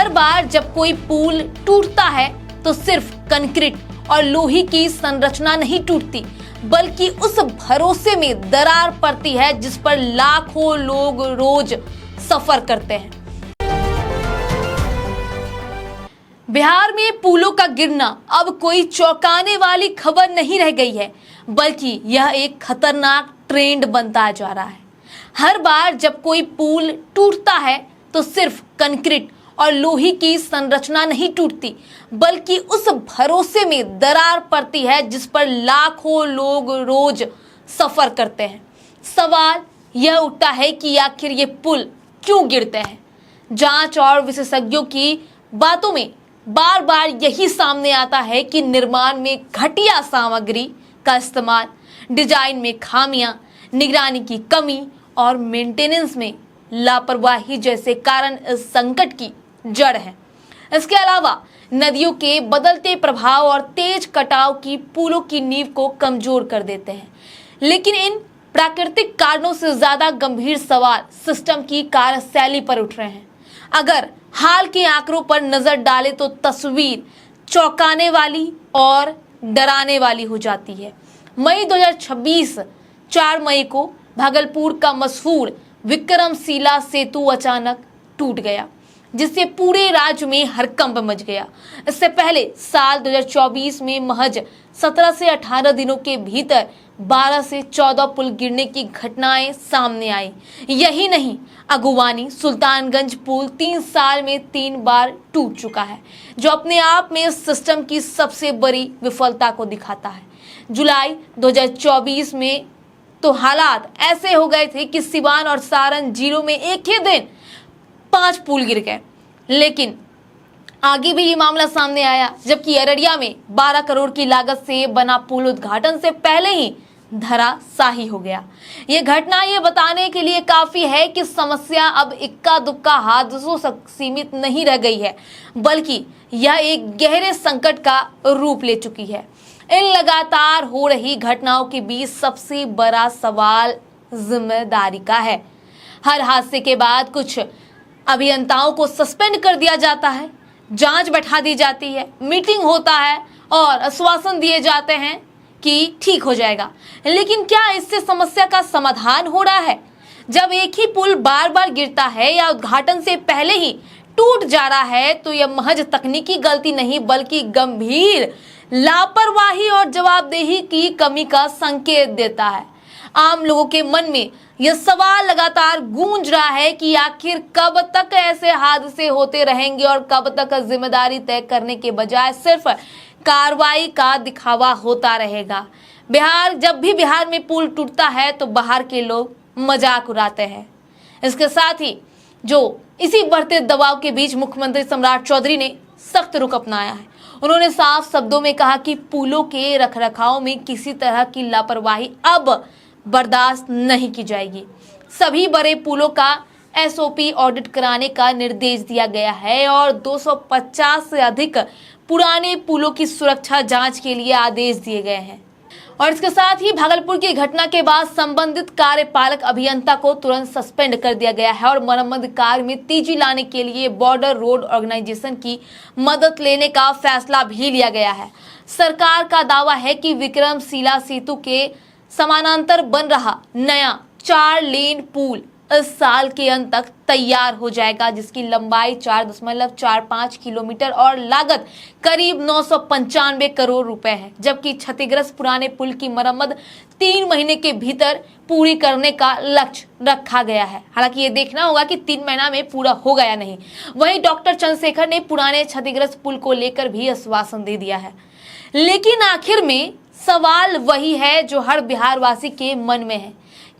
हर बार जब कोई पुल टूटता है तो सिर्फ कंक्रीट और लोहे की संरचना नहीं टूटती, बल्कि उस भरोसे में दरार पड़ती है जिस पर लाखों लोग रोज सफर करते हैं। बिहार में पुलों का गिरना अब कोई चौंकाने वाली खबर नहीं रह गई है, बल्कि यह एक खतरनाक ट्रेंड बनता जा रहा है। हर बार जब कोई पुल टूटता है तो सिर्फ कंक्रीट और लोहे की संरचना नहीं टूटती, बल्कि उस भरोसे में दरार पड़ती है जिस पर लाखों लोग रोज सफर करते हैं। सवाल यह उठता है कि आखिर ये पुल क्यों गिरते हैं। जांच और विशेषज्ञों की बातों में बार बार यही सामने आता है कि निर्माण में घटिया सामग्री का इस्तेमाल, डिजाइन में खामियां, निगरानी की कमी और मेंटेनेंस में लापरवाही जैसे कारण इस संकट की जड़ है। इसके अलावा नदियों के बदलते प्रभाव और तेज कटाव की पुलों की नींव को कमजोर कर देते हैं। लेकिन इन प्राकृतिक कारणों से ज्यादा गंभीर सवाल सिस्टम की कार्यशैली पर उठ रहे हैं। अगर हाल के आंकड़ों पर नजर डालें तो तस्वीर चौंकाने वाली और डराने वाली हो जाती है। मई 2026 4 मई को भागलपुर का मशहूर विक्रमशिला सेतु अचानक टूट गया, जिससे पूरे राज्य में हड़कंप मच गया। इससे पहले साल 2024 में महज 17 से 18 दिनों के भीतर 12 से 14 पुल गिरने की घटनाएं सामने आई। यही नहीं, अगुवानी सुल्तानगंज पुल 3 साल में 3 बार टूट चुका है, जो अपने आप में इस सिस्टम की सबसे बड़ी विफलता को दिखाता है। जुलाई 2024 में तो हालात ऐसे हो गए थे कि सिवान और सारण जिलों में एक ही दिन 5 पुल गिर गए। लेकिन आगे भी ये मामला सामने आया, जबकि अररिया में 12 करोड़ की लागत से बना पुल उद्घाटन से पहले ही धराशायी हो गया। ये घटना ये बताने के लिए काफी है कि समस्या अब इक्का दुक्का हादसों तक सीमित नहीं रह गई है, बल्कि यह एक गहरे संकट का रूप ले चुकी है। इन लगातार हो रही घटनाओं के बीच सबसे बड़ा सवाल जिम्मेदारी का है। हर हादसे के बाद कुछ अभियंताओं को सस्पेंड कर दिया जाता है, जांच बैठा दी जाती है, मीटिंग होता है और आश्वासन दिए जाते हैं कि ठीक हो जाएगा। लेकिन क्या इससे समस्या का समाधान हो रहा है? जब एक ही पुल बार बार गिरता है या उद्घाटन से पहले ही टूट जा रहा है तो यह महज तकनीकी गलती नहीं, बल्कि गंभीर लापरवाही और जवाबदेही की कमी का संकेत देता है। आम लोगों के मन में यह सवाल लगातार गूंज रहा है कि आखिर कब तक ऐसे हादसे होते रहेंगे और कब तक जिम्मेदारी तय करने के बजाय सिर्फ कार्रवाई का दिखावा होता रहेगा। जब भी बिहार में पुल टूटता है तो बाहर के लोग मजाक उड़ाते हैं। इसके साथ ही इसी बढ़ते दबाव के बीच मुख्यमंत्री सम्राट चौधरी ने सख्त रुख अपनाया है। उन्होंने साफ शब्दों में कहा कि पुलों के रखरखाव में किसी तरह की लापरवाही अब बर्दाश्त नहीं की जाएगी। सभी बड़े पुलों का एसओपी ऑडिट कराने का निर्देश दिया गया है और 250 से अधिक पुराने पुलों की सुरक्षा जांच के लिए आदेश दिए गए हैं। और इसके साथ ही भागलपुर की घटना के बाद संबंधित कार्यपालक अभियंता को तुरंत सस्पेंड कर दिया गया है और मरम्मत कार्य में तेजी लाने के लिए बॉर्डर रोड ऑर्गेनाइजेशन की मदद लेने का फैसला भी लिया गया है। सरकार का दावा है कि विक्रमशिला सेतु के समानांतर बन रहा नया 4 लेन पुल इस साल के अंत तक तैयार हो जाएगा, जिसकी लंबाई 4.45 किलोमीटर और लागत करीब 995 करोड़ रुपए है। जबकि क्षतिग्रस्त पुराने पुल की मरम्मत 3 महीने के भीतर पूरी करने का लक्ष्य रखा गया है। हालांकि ये देखना होगा कि 3 महीना में पूरा होगा या नहीं। वहीं डॉक्टर चंद्रशेखर ने पुराने क्षतिग्रस्त पुल को लेकर भी आश्वासन दे दिया है। लेकिन आखिर में सवाल वही है जो हर बिहारवासी के मन में है,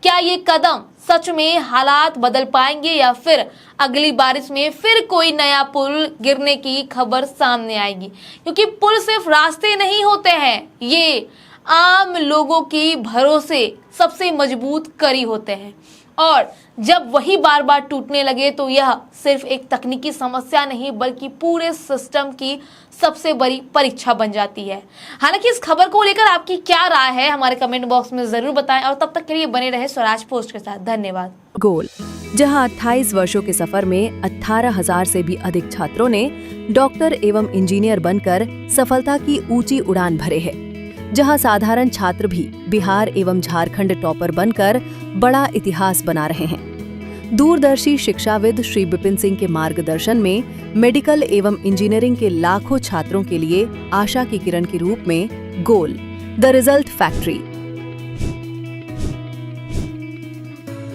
क्या ये कदम सच में हालात बदल पाएंगे या फिर अगली बारिश में फिर कोई नया पुल गिरने की खबर सामने आएगी? क्योंकि पुल सिर्फ रास्ते नहीं होते हैं, ये आम लोगों की भरोसे सबसे मजबूत कड़ी होते हैं और जब वही बार बार टूटने लगे तो यह सिर्फ एक तकनीकी समस्या नहीं बल्कि पूरे सिस्टम की सबसे बड़ी परीक्षा बन जाती है। हालांकि इस खबर को लेकर आपकी क्या राय है हमारे कमेंट बॉक्स में जरूर बताएं और तब तक के लिए बने रहे स्वराज पोस्ट के साथ। धन्यवाद। गोल, जहां 28 वर्षों के सफर में 18,000 से भी अधिक छात्रों ने डॉक्टर एवं इंजीनियर बनकर सफलता की ऊंची उड़ान भरे है, जहां साधारण छात्र भी बिहार एवं झारखंड टॉपर बनकर बड़ा इतिहास बना रहे हैं। दूरदर्शी शिक्षाविद श्री विपिन सिंह के मार्गदर्शन में मेडिकल एवं इंजीनियरिंग के लाखों छात्रों के लिए आशा की किरण के रूप में गोल, द रिजल्ट फैक्ट्री